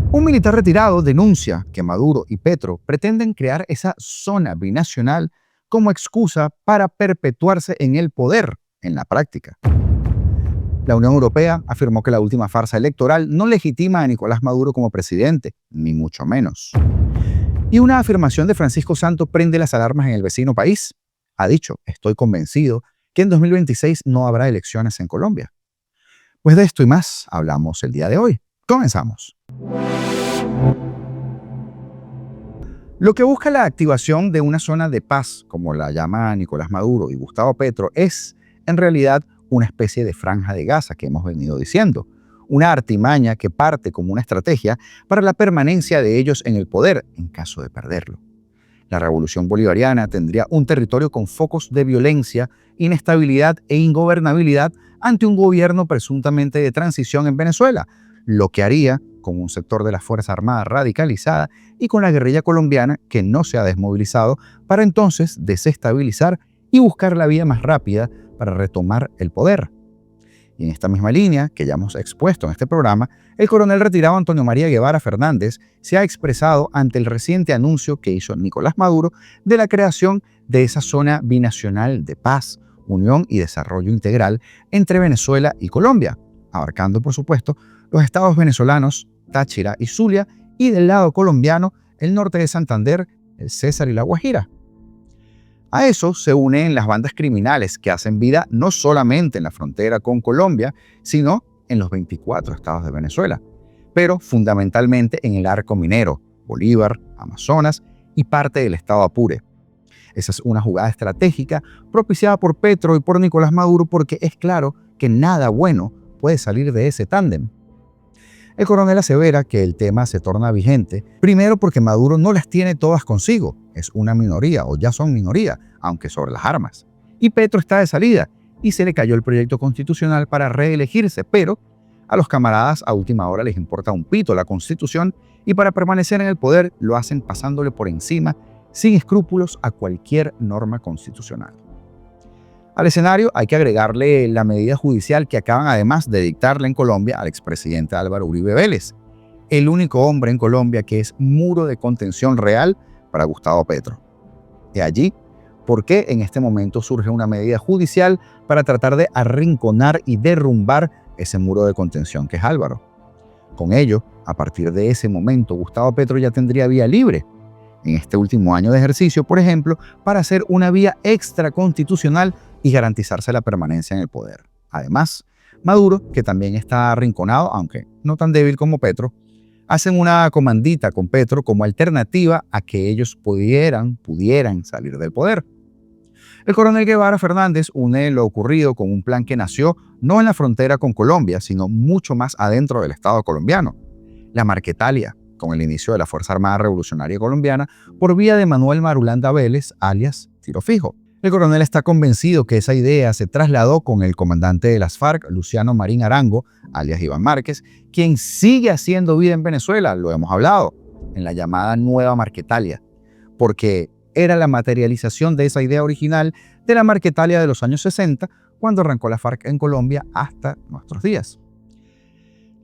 Un militar retirado denuncia que Maduro y Petro pretenden crear esa zona binacional como excusa para perpetuarse en el poder en la práctica. La Unión Europea afirmó que la última farsa electoral no legitima a Nicolás Maduro como presidente, ni mucho menos. Y una afirmación de Francisco Santos prende las alarmas en el vecino país. Ha dicho: estoy convencido que en 2026 no habrá elecciones en Colombia. Pues de esto y más hablamos el día de hoy. Comenzamos. Lo que busca la activación de una zona de paz, como la llama Nicolás Maduro y Gustavo Petro, es en realidad una especie de franja de Gaza que hemos venido diciendo, una artimaña que parte como una estrategia para la permanencia de ellos en el poder en caso de perderlo. La revolución bolivariana tendría un territorio con focos de violencia, inestabilidad e ingobernabilidad ante un gobierno presuntamente de transición en Venezuela, lo que haría con un sector de la Fuerza Armada radicalizada y con la guerrilla colombiana que no se ha desmovilizado para entonces desestabilizar y buscar la vía más rápida para retomar el poder. Y en esta misma línea, que ya hemos expuesto en este programa, el coronel retirado Antonio María Guevara Fernández se ha expresado ante el reciente anuncio que hizo Nicolás Maduro de la creación de esa zona binacional de paz, unión y desarrollo integral entre Venezuela y Colombia, abarcando, por supuesto, los estados venezolanos Táchira y Zulia, y del lado colombiano el norte de Santander, el Cesar y la Guajira. A eso se unen las bandas criminales que hacen vida no solamente en la frontera con Colombia, sino en los 24 estados de Venezuela, pero fundamentalmente en el arco minero, Bolívar, Amazonas y parte del estado Apure. Esa es una jugada estratégica propiciada por Petro y por Nicolás Maduro porque es claro que nada bueno puede salir de ese tándem. El coronel asevera que el tema se torna vigente, primero porque Maduro no las tiene todas consigo, es una minoría o ya son minoría, aunque sobre las armas. Y Petro está de salida y se le cayó el proyecto constitucional para reelegirse, pero a los camaradas a última hora les importa un pito la Constitución y para permanecer en el poder lo hacen pasándole por encima, sin escrúpulos, a cualquier norma constitucional. Al escenario hay que agregarle la medida judicial que acaban además de dictarle en Colombia al expresidente Álvaro Uribe Vélez, el único hombre en Colombia que es muro de contención real para Gustavo Petro. De allí, ¿por qué en este momento surge una medida judicial para tratar de arrinconar y derrumbar ese muro de contención que es Álvaro? Con ello, a partir de ese momento, Gustavo Petro ya tendría vía libre, en este último año de ejercicio, por ejemplo, para hacer una vía extraconstitucional y garantizarse la permanencia en el poder. Además, Maduro, que también está arrinconado, aunque no tan débil como Petro, hacen una comandita con Petro como alternativa a que ellos pudieran salir del poder. El coronel Guevara Fernández une lo ocurrido con un plan que nació no en la frontera con Colombia, sino mucho más adentro del Estado colombiano, la Marquetalia, con el inicio de la Fuerza Armada Revolucionaria Colombiana por vía de Manuel Marulanda Vélez, alias Tiro Fijo. El coronel está convencido que esa idea se trasladó con el comandante de las FARC, Luciano Marín Arango, alias Iván Márquez, quien sigue haciendo vida en Venezuela, lo hemos hablado, en la llamada Nueva Marquetalia, porque era la materialización de esa idea original de la Marquetalia de los años 60, cuando arrancó la FARC en Colombia hasta nuestros días.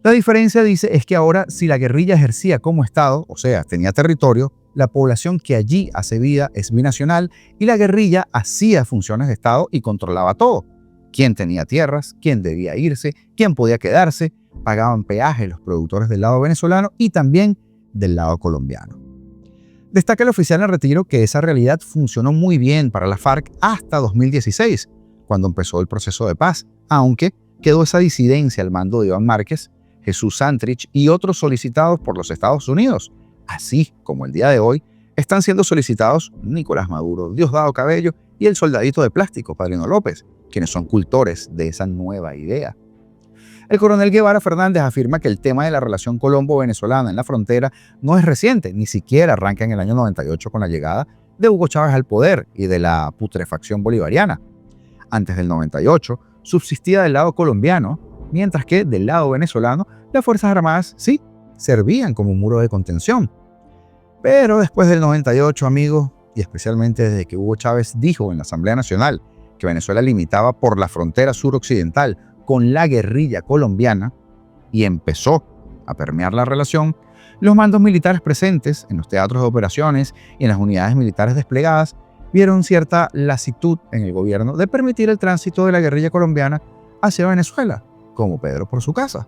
La diferencia, dice, es que ahora si la guerrilla ejercía como Estado, o sea, tenía territorio, la población que allí hace vida es binacional y la guerrilla hacía funciones de Estado y controlaba todo. Quién tenía tierras, quién debía irse, quién podía quedarse, pagaban peajes los productores del lado venezolano y también del lado colombiano. Destaca el oficial en retiro que esa realidad funcionó muy bien para la FARC hasta 2016, cuando empezó el proceso de paz, aunque quedó esa disidencia al mando de Iván Márquez, Jesús Santrich y otros solicitados por los Estados Unidos. Así como el día de hoy están siendo solicitados Nicolás Maduro, Diosdado Cabello y el soldadito de plástico, Padrino López, quienes son cultores de esa nueva idea. El coronel Guevara Fernández afirma que el tema de la relación colombo-venezolana en la frontera no es reciente, ni siquiera arranca en el año 98 con la llegada de Hugo Chávez al poder y de la putrefacción bolivariana. Antes del 98 subsistía del lado colombiano, mientras que del lado venezolano las Fuerzas Armadas sí servían como un muro de contención. Pero después del 98, amigos, y especialmente desde que Hugo Chávez dijo en la Asamblea Nacional que Venezuela limitaba por la frontera suroccidental con la guerrilla colombiana y empezó a permear la relación, los mandos militares presentes en los teatros de operaciones y en las unidades militares desplegadas vieron cierta lasitud en el gobierno de permitir el tránsito de la guerrilla colombiana hacia Venezuela, como Pedro por su casa.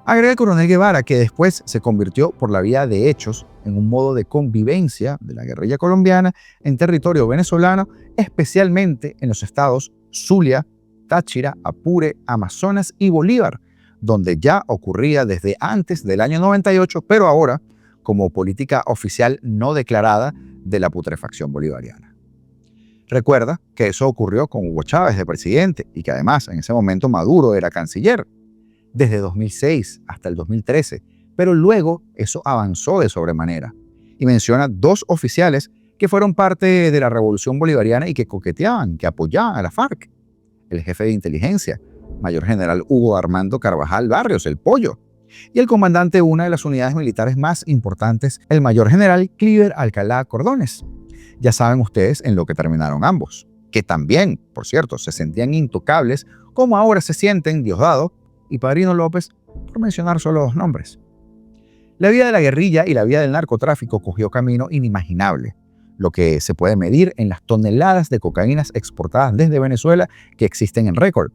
Agrega el coronel Guevara que después se convirtió por la vía de hechos en un modo de convivencia de la guerrilla colombiana en territorio venezolano, especialmente en los estados Zulia, Táchira, Apure, Amazonas y Bolívar, donde ya ocurría desde antes del año 98, pero ahora como política oficial no declarada de la putrefacción bolivariana. Recuerda que eso ocurrió con Hugo Chávez de presidente y que además en ese momento Maduro era canciller, desde 2006 hasta el 2013, pero luego eso avanzó de sobremanera y menciona 2 oficiales que fueron parte de la revolución bolivariana y que coqueteaban, que apoyaban a la FARC. El jefe de inteligencia, mayor general Hugo Armando Carvajal Barrios, el Pollo, y el comandante de una de las unidades militares más importantes, el mayor general Cliver Alcalá Cordones. Ya saben ustedes en lo que terminaron ambos, que también, por cierto, se sentían intocables, como ahora se sienten Diosdado y Padrino López, por mencionar solo 2 nombres. La vida de la guerrilla y la vida del narcotráfico cogió camino inimaginable, lo que se puede medir en las toneladas de cocaínas exportadas desde Venezuela que existen en récord.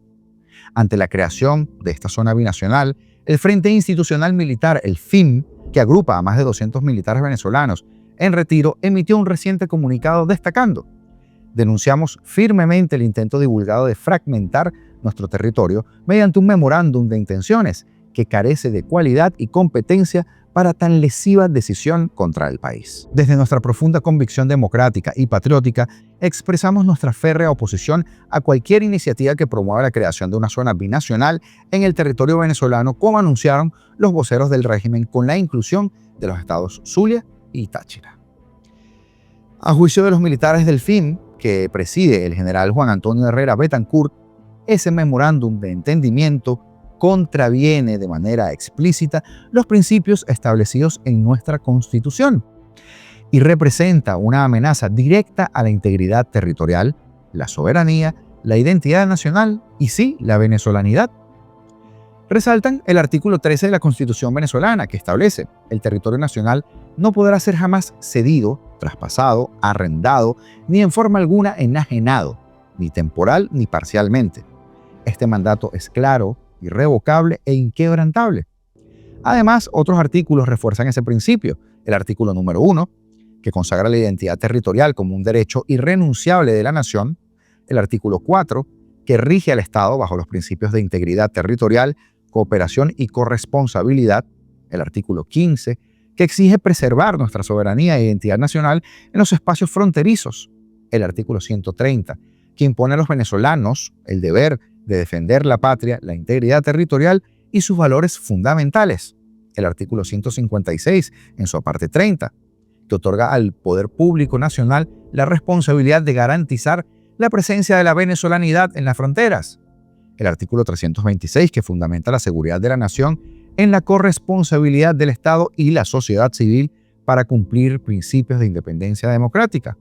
Ante la creación de esta zona binacional, el Frente Institucional Militar, el FIM, que agrupa a más de 200 militares venezolanos en retiro, emitió un reciente comunicado destacando: denunciamos firmemente el intento divulgado de fragmentar nuestro territorio mediante un memorándum de intenciones que carece de cualidad y competencia para tan lesiva decisión contra el país. Desde nuestra profunda convicción democrática y patriótica, expresamos nuestra férrea oposición a cualquier iniciativa que promueva la creación de una zona binacional en el territorio venezolano, como anunciaron los voceros del régimen con la inclusión de los estados Zulia y Táchira. A juicio de los militares del FIM, que preside el general Juan Antonio Herrera Betancourt, ese memorándum de entendimiento contraviene de manera explícita los principios establecidos en nuestra Constitución y representa una amenaza directa a la integridad territorial, la soberanía, la identidad nacional y sí, la venezolanidad. Resaltan el artículo 13 de la Constitución venezolana, que establece: el territorio nacional no podrá ser jamás cedido, traspasado, arrendado, ni en forma alguna enajenado, ni temporal ni parcialmente. Este mandato es claro, irrevocable e inquebrantable. Además, otros artículos refuerzan ese principio. El artículo número 1, que consagra la identidad territorial como un derecho irrenunciable de la nación. El artículo 4, que rige al Estado bajo los principios de integridad territorial, cooperación y corresponsabilidad. El artículo 15, que exige preservar nuestra soberanía e identidad nacional en los espacios fronterizos. El artículo 130, que impone a los venezolanos el deber de defender la patria, la integridad territorial y sus valores fundamentales. El artículo 156, en su parte 30, que otorga al Poder Público Nacional la responsabilidad de garantizar la presencia de la venezolanidad en las fronteras. El artículo 326, que fundamenta la seguridad de la nación en la corresponsabilidad del Estado y la sociedad civil para cumplir principios de independencia democrática.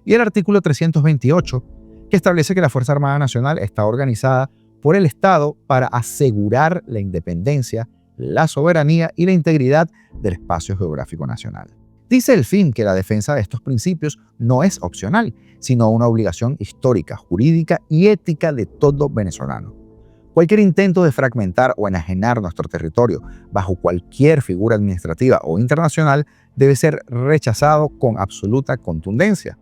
Y el artículo 328, que establece que la Fuerza Armada Nacional está organizada por el Estado para asegurar la independencia, la soberanía y la integridad del espacio geográfico nacional. Dice el FIM que la defensa de estos principios no es opcional, sino una obligación histórica, jurídica y ética de todo venezolano. Cualquier intento de fragmentar o enajenar nuestro territorio bajo cualquier figura administrativa o internacional debe ser rechazado con absoluta contundencia.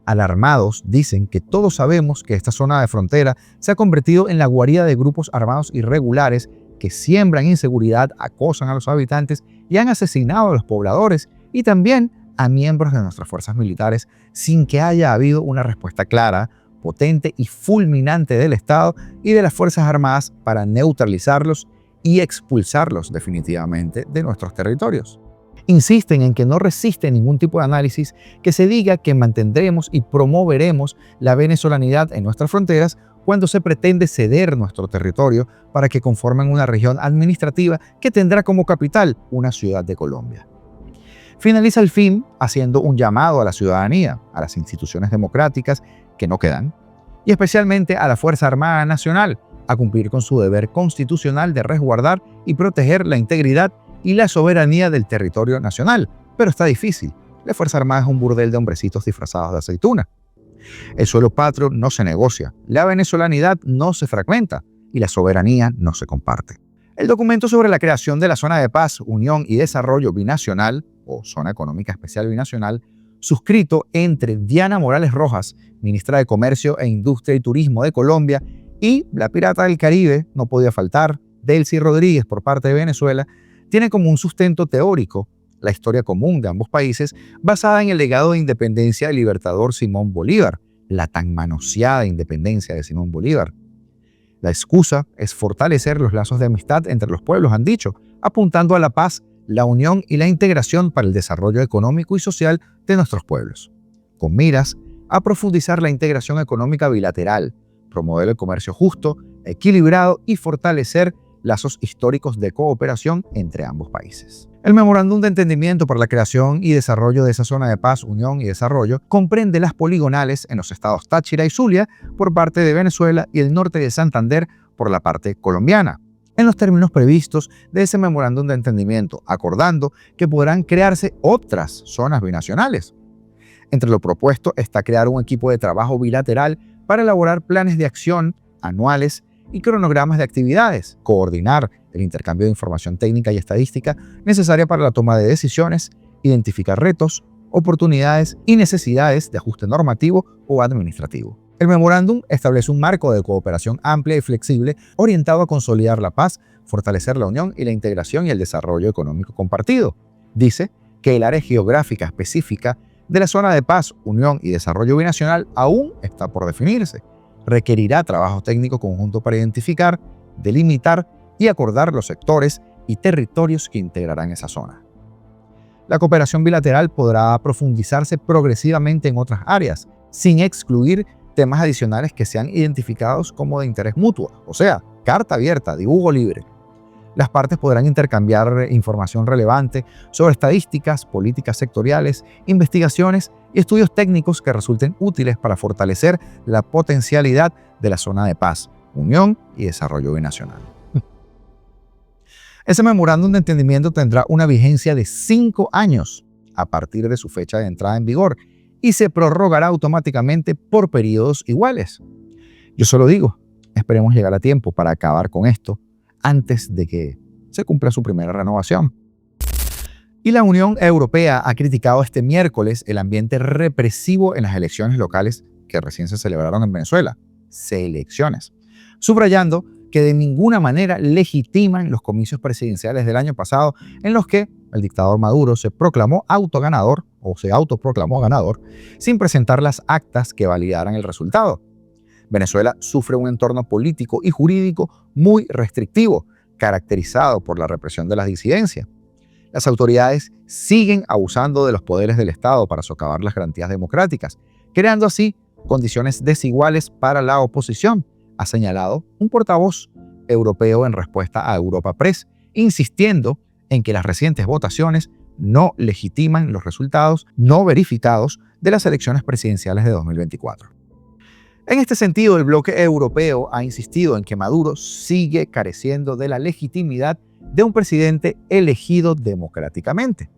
Alarmados, dicen que todos sabemos que esta zona de frontera se ha convertido en la guarida de grupos armados irregulares que siembran inseguridad, acosan a los habitantes y han asesinado a los pobladores y también a miembros de nuestras fuerzas militares sin que haya habido una respuesta clara, potente y fulminante del Estado y de las Fuerzas Armadas para neutralizarlos y expulsarlos definitivamente de nuestros territorios. Insisten en que no resiste ningún tipo de análisis que se diga que mantendremos y promoveremos la venezolanidad en nuestras fronteras cuando se pretende ceder nuestro territorio para que conformen una región administrativa que tendrá como capital una ciudad de Colombia. Finaliza el FIM haciendo un llamado a la ciudadanía, a las instituciones democráticas que no quedan, y especialmente a la Fuerza Armada Nacional, a cumplir con su deber constitucional de resguardar y proteger la integridad y la soberanía del territorio nacional. Pero está difícil. La Fuerza Armada es un burdel de hombrecitos disfrazados de aceituna. El suelo patrio no se negocia, la venezolanidad no se fragmenta y la soberanía no se comparte. El documento sobre la creación de la Zona de Paz, Unión y Desarrollo Binacional, o Zona Económica Especial Binacional, suscrito entre Diana Morales Rojas, ministra de Comercio e Industria y Turismo de Colombia, y la pirata del Caribe, no podía faltar, Delcy Rodríguez por parte de Venezuela, tiene como un sustento teórico la historia común de ambos países, basada en el legado de independencia del libertador Simón Bolívar, la tan manoseada independencia de Simón Bolívar. La excusa es fortalecer los lazos de amistad entre los pueblos, han dicho, apuntando a la paz, la unión y la integración para el desarrollo económico y social de nuestros pueblos, con miras a profundizar la integración económica bilateral, promover el comercio justo, equilibrado y fortalecer lazos históricos de cooperación entre ambos países. El Memorándum de Entendimiento para la creación y desarrollo de esa zona de paz, unión y desarrollo comprende las poligonales en los estados Táchira y Zulia por parte de Venezuela y el norte de Santander por la parte colombiana, en los términos previstos de ese Memorándum de Entendimiento, acordando que podrán crearse otras zonas binacionales. Entre lo propuesto está crear un equipo de trabajo bilateral para elaborar planes de acción anuales y cronogramas de actividades, coordinar el intercambio de información técnica y estadística necesaria para la toma de decisiones, identificar retos, oportunidades y necesidades de ajuste normativo o administrativo. El memorándum establece un marco de cooperación amplia y flexible orientado a consolidar la paz, fortalecer la unión y la integración y el desarrollo económico compartido. Dice que el área geográfica específica de la zona de paz, unión y desarrollo binacional aún está por definirse. Requerirá trabajo técnico conjunto para identificar, delimitar y acordar los sectores y territorios que integrarán esa zona. La cooperación bilateral podrá profundizarse progresivamente en otras áreas, sin excluir temas adicionales que sean identificados como de interés mutuo, o sea, carta abierta, dibujo libre. Las partes podrán intercambiar información relevante sobre estadísticas, políticas sectoriales, investigaciones y estudios técnicos que resulten útiles para fortalecer la potencialidad de la zona de paz, unión y desarrollo binacional. Ese memorándum de entendimiento tendrá una vigencia de 5 años a partir de su fecha de entrada en vigor y se prorrogará automáticamente por periodos iguales. Yo solo digo, esperemos llegar a tiempo para acabar con esto antes de que se cumpla su primera renovación. Y la Unión Europea ha criticado este miércoles el ambiente represivo en las elecciones locales que recién se celebraron en Venezuela, elecciones, subrayando que de ninguna manera legitiman los comicios presidenciales del año pasado en los que el dictador Maduro se proclamó autoganador o se autoproclamó ganador sin presentar las actas que validaran el resultado. Venezuela sufre un entorno político y jurídico muy restrictivo, caracterizado por la represión de las disidencias. Las autoridades siguen abusando de los poderes del Estado para socavar las garantías democráticas, creando así condiciones desiguales para la oposición, ha señalado un portavoz europeo en respuesta a Europa Press, insistiendo en que las recientes votaciones no legitiman los resultados no verificados de las elecciones presidenciales de 2024. En este sentido, el bloque europeo ha insistido en que Maduro sigue careciendo de la legitimidad de un presidente elegido democráticamente.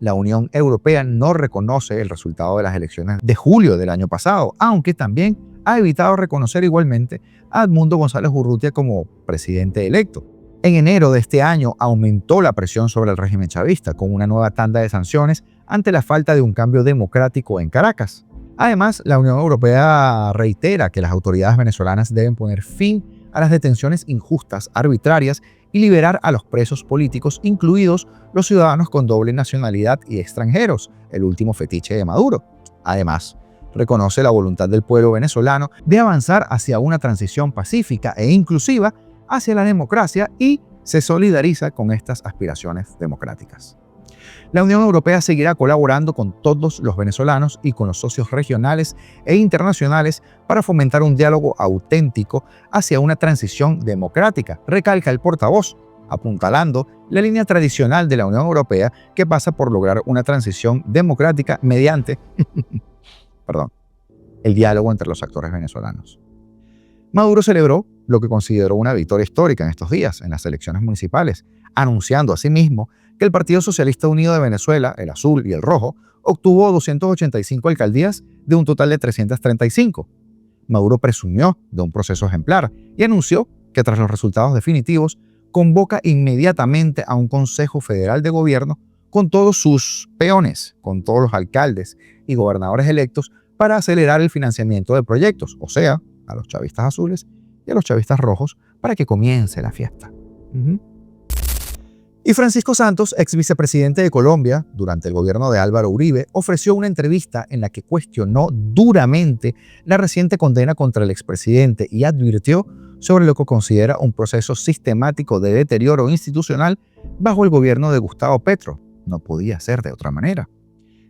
La Unión Europea no reconoce el resultado de las elecciones de julio del año pasado, aunque también ha evitado reconocer igualmente a Edmundo González Urrutia como presidente electo. En enero de este año aumentó la presión sobre el régimen chavista con una nueva tanda de sanciones ante la falta de un cambio democrático en Caracas. Además, la Unión Europea reitera que las autoridades venezolanas deben poner fin a las detenciones injustas, arbitrarias y liberar a los presos políticos, incluidos los ciudadanos con doble nacionalidad y extranjeros, el último fetiche de Maduro. Además, reconoce la voluntad del pueblo venezolano de avanzar hacia una transición pacífica e inclusiva hacia la democracia y se solidariza con estas aspiraciones democráticas. La Unión Europea seguirá colaborando con todos los venezolanos y con los socios regionales e internacionales para fomentar un diálogo auténtico hacia una transición democrática, recalca el portavoz, apuntalando la línea tradicional de la Unión Europea que pasa por lograr una transición democrática mediante el diálogo entre los actores venezolanos. Maduro celebró lo que consideró una victoria histórica en estos días, en las elecciones municipales, anunciando asimismo que el Partido Socialista Unido de Venezuela, el azul y el rojo, obtuvo 285 alcaldías de un total de 335. Maduro presumió de un proceso ejemplar y anunció que tras los resultados definitivos convoca inmediatamente a un Consejo Federal de Gobierno con todos sus peones, con todos los alcaldes y gobernadores electos para acelerar el financiamiento de proyectos, o sea, a los chavistas azules y a los chavistas rojos, para que comience la fiesta. Y Francisco Santos, ex vicepresidente de Colombia durante el gobierno de Álvaro Uribe, ofreció una entrevista en la que cuestionó duramente la reciente condena contra el expresidente y advirtió sobre lo que considera un proceso sistemático de deterioro institucional bajo el gobierno de Gustavo Petro. No podía ser de otra manera.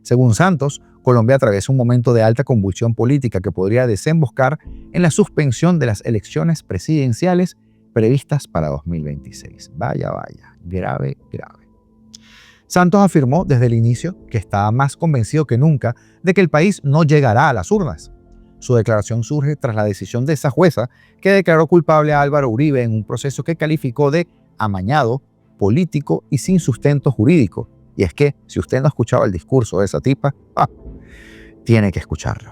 Según Santos, Colombia atraviesa un momento de alta convulsión política que podría desemboscar en la suspensión de las elecciones presidenciales previstas para 2026. Vaya, grave. Santos afirmó desde el inicio que estaba más convencido que nunca de que el país no llegará a las urnas. Su declaración surge tras la decisión de esa jueza que declaró culpable a Álvaro Uribe en un proceso que calificó de amañado, político y sin sustento jurídico. Y es que, si usted no ha escuchado el discurso de esa tipa, tiene que escucharlo.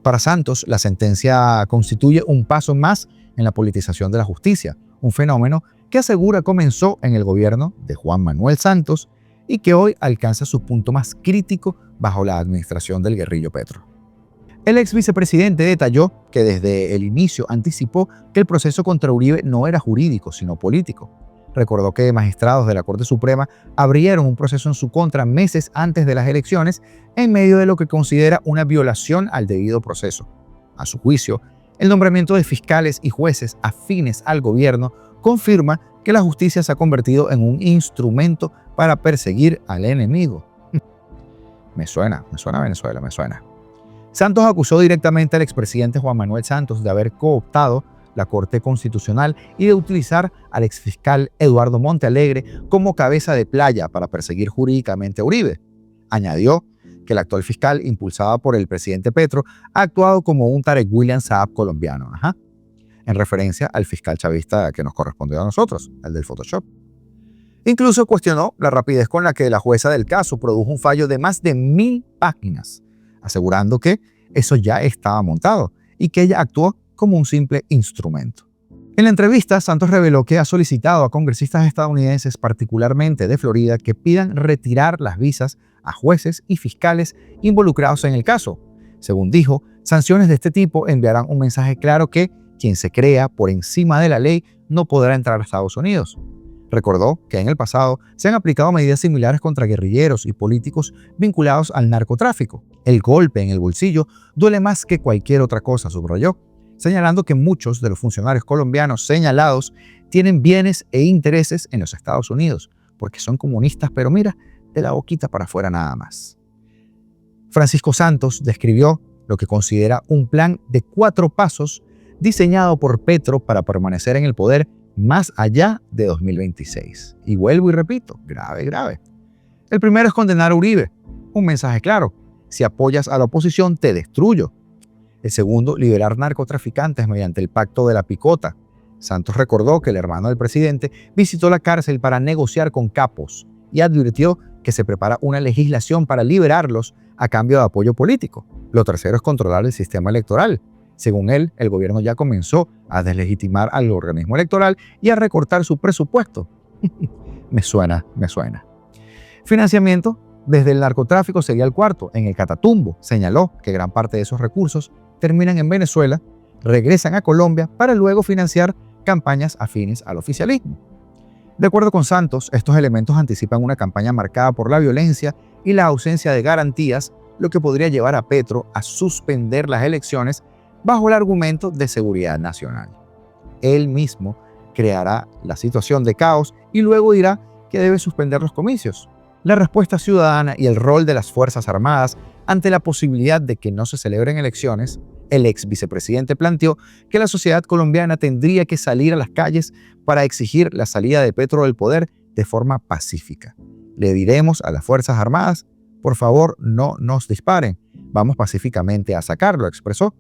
Para Santos, la sentencia constituye un paso más en la politización de la justicia, un fenómeno que asegura comenzó en el gobierno de Juan Manuel Santos y que hoy alcanza su punto más crítico bajo la administración del guerrillo Petro. El ex vicepresidente detalló que desde el inicio anticipó que el proceso contra Uribe no era jurídico, sino político. Recordó que magistrados de la Corte Suprema abrieron un proceso en su contra meses antes de las elecciones en medio de lo que considera una violación al debido proceso. A su juicio, el nombramiento de fiscales y jueces afines al gobierno confirma que la justicia se ha convertido en un instrumento para perseguir al enemigo. Me suena Venezuela, me suena. Santos acusó directamente al expresidente Juan Manuel Santos de haber cooptado la Corte Constitucional y de utilizar al exfiscal Eduardo Montealegre como cabeza de playa para perseguir jurídicamente a Uribe. Añadió que el actual fiscal, impulsado por el presidente Petro, ha actuado como un Tarek William Saab colombiano, en referencia al fiscal chavista que nos correspondió a nosotros, el del Photoshop. Incluso cuestionó la rapidez con la que la jueza del caso produjo un fallo de más de 1000 páginas, asegurando que eso ya estaba montado y que ella actuó como un simple instrumento. En la entrevista, Santos reveló que ha solicitado a congresistas estadounidenses, particularmente de Florida, que pidan retirar las visas a jueces y fiscales involucrados en el caso. Según dijo, sanciones de este tipo enviarán un mensaje claro que quien se crea por encima de la ley no podrá entrar a Estados Unidos. Recordó que en el pasado se han aplicado medidas similares contra guerrilleros y políticos vinculados al narcotráfico. El golpe en el bolsillo duele más que cualquier otra cosa, subrayó, señalando que muchos de los funcionarios colombianos señalados tienen bienes e intereses en los Estados Unidos, porque son comunistas, pero mira, de la boquita para afuera nada más. Francisco Santos describió lo que considera un plan de 4 pasos diseñado por Petro para permanecer en el poder más allá de 2026. Y vuelvo y repito, grave. El primero es condenar a Uribe. Un mensaje claro: si apoyas a la oposición, te destruyo. El segundo, liberar narcotraficantes mediante el Pacto de la Picota. Santos recordó que el hermano del presidente visitó la cárcel para negociar con capos y advirtió que se prepara una legislación para liberarlos a cambio de apoyo político. Lo tercero es controlar el sistema electoral. Según él, el gobierno ya comenzó a deslegitimar al organismo electoral y a recortar su presupuesto. Me suena. Financiamiento desde el narcotráfico sería el cuarto. En el Catatumbo señaló que gran parte de esos recursos terminan en Venezuela, regresan a Colombia para luego financiar campañas afines al oficialismo. De acuerdo con Santos, estos elementos anticipan una campaña marcada por la violencia y la ausencia de garantías, lo que podría llevar a Petro a suspender las elecciones bajo el argumento de seguridad nacional. Él mismo creará la situación de caos y luego dirá que debe suspender los comicios. La respuesta ciudadana y el rol de las Fuerzas Armadas ante la posibilidad de que no se celebren elecciones, el ex vicepresidente planteó que la sociedad colombiana tendría que salir a las calles para exigir la salida de Petro del poder de forma pacífica. Le diremos a las Fuerzas Armadas: por favor, no nos disparen, vamos pacíficamente a sacarlo, expresó,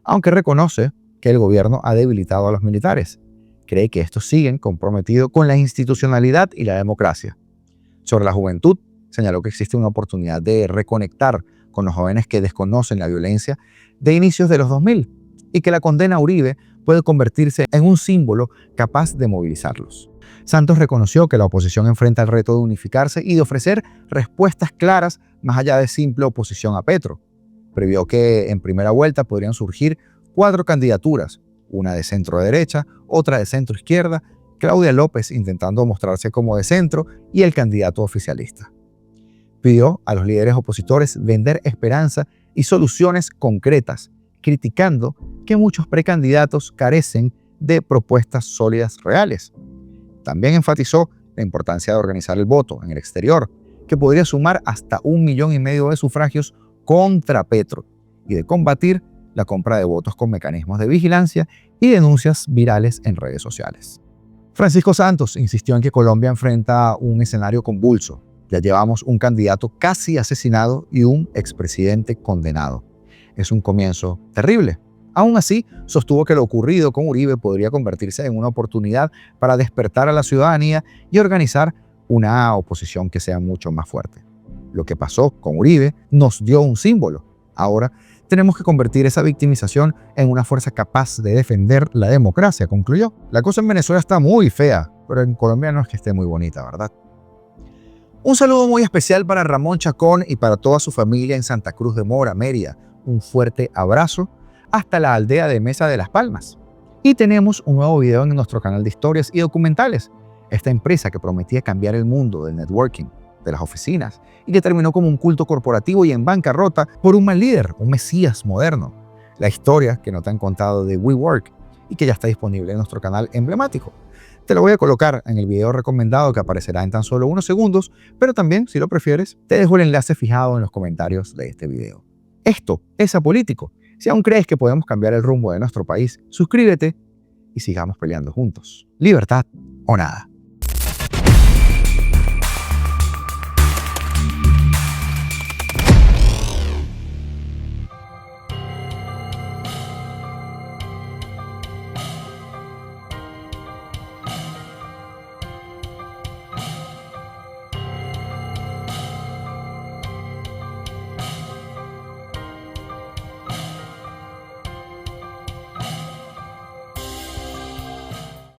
aunque reconoce que el gobierno ha debilitado a los militares. cree que estos siguen comprometidos con la institucionalidad y la democracia. Sobre la juventud, señaló que existe una oportunidad de reconectar con los jóvenes que desconocen la violencia de inicios de los 2000 y que la condena a Uribe puede convertirse en un símbolo capaz de movilizarlos. Santos reconoció que la oposición enfrenta el reto de unificarse y de ofrecer respuestas claras más allá de simple oposición a Petro. Previó que en primera vuelta podrían surgir 4 candidaturas, una de centro-derecha, otra de centro-izquierda, Claudia López intentando mostrarse como de centro y el candidato oficialista. Pidió a los líderes opositores vender esperanza y soluciones concretas, criticando que muchos precandidatos carecen de propuestas sólidas reales. También enfatizó la importancia de organizar el voto en el exterior, que podría sumar hasta 1,5 millones de sufragios contra Petro, y de combatir la compra de votos con mecanismos de vigilancia y denuncias virales en redes sociales. Francisco Santos insistió en que Colombia enfrenta un escenario convulso. Ya llevamos un candidato casi asesinado y un expresidente condenado. Es un comienzo terrible. Aún así, sostuvo que lo ocurrido con Uribe podría convertirse en una oportunidad para despertar a la ciudadanía y organizar una oposición que sea mucho más fuerte. Lo que pasó con Uribe nos dio un símbolo. Ahora tenemos que convertir esa victimización en una fuerza capaz de defender la democracia, concluyó. La cosa en Venezuela está muy fea, pero en Colombia no es que esté muy bonita, ¿verdad? Un saludo muy especial para Ramón Chacón y para toda su familia en Santa Cruz de Mora, Mérida. Un fuerte abrazo hasta la aldea de Mesa de las Palmas. Y tenemos un nuevo video en nuestro canal de historias y documentales. Esta empresa que prometía cambiar el mundo del networking, de las oficinas, y que terminó como un culto corporativo y en bancarrota por un mal líder, un mesías moderno. La historia que no te han contado de WeWork y que ya está disponible en nuestro canal emblemático. Te lo voy a colocar en el video recomendado que aparecerá en tan solo unos segundos, pero también, si lo prefieres, te dejo el enlace fijado en los comentarios de este video. Esto es Apolítico. Si aún crees que podemos cambiar el rumbo de nuestro país, suscríbete y sigamos peleando juntos. Libertad o nada.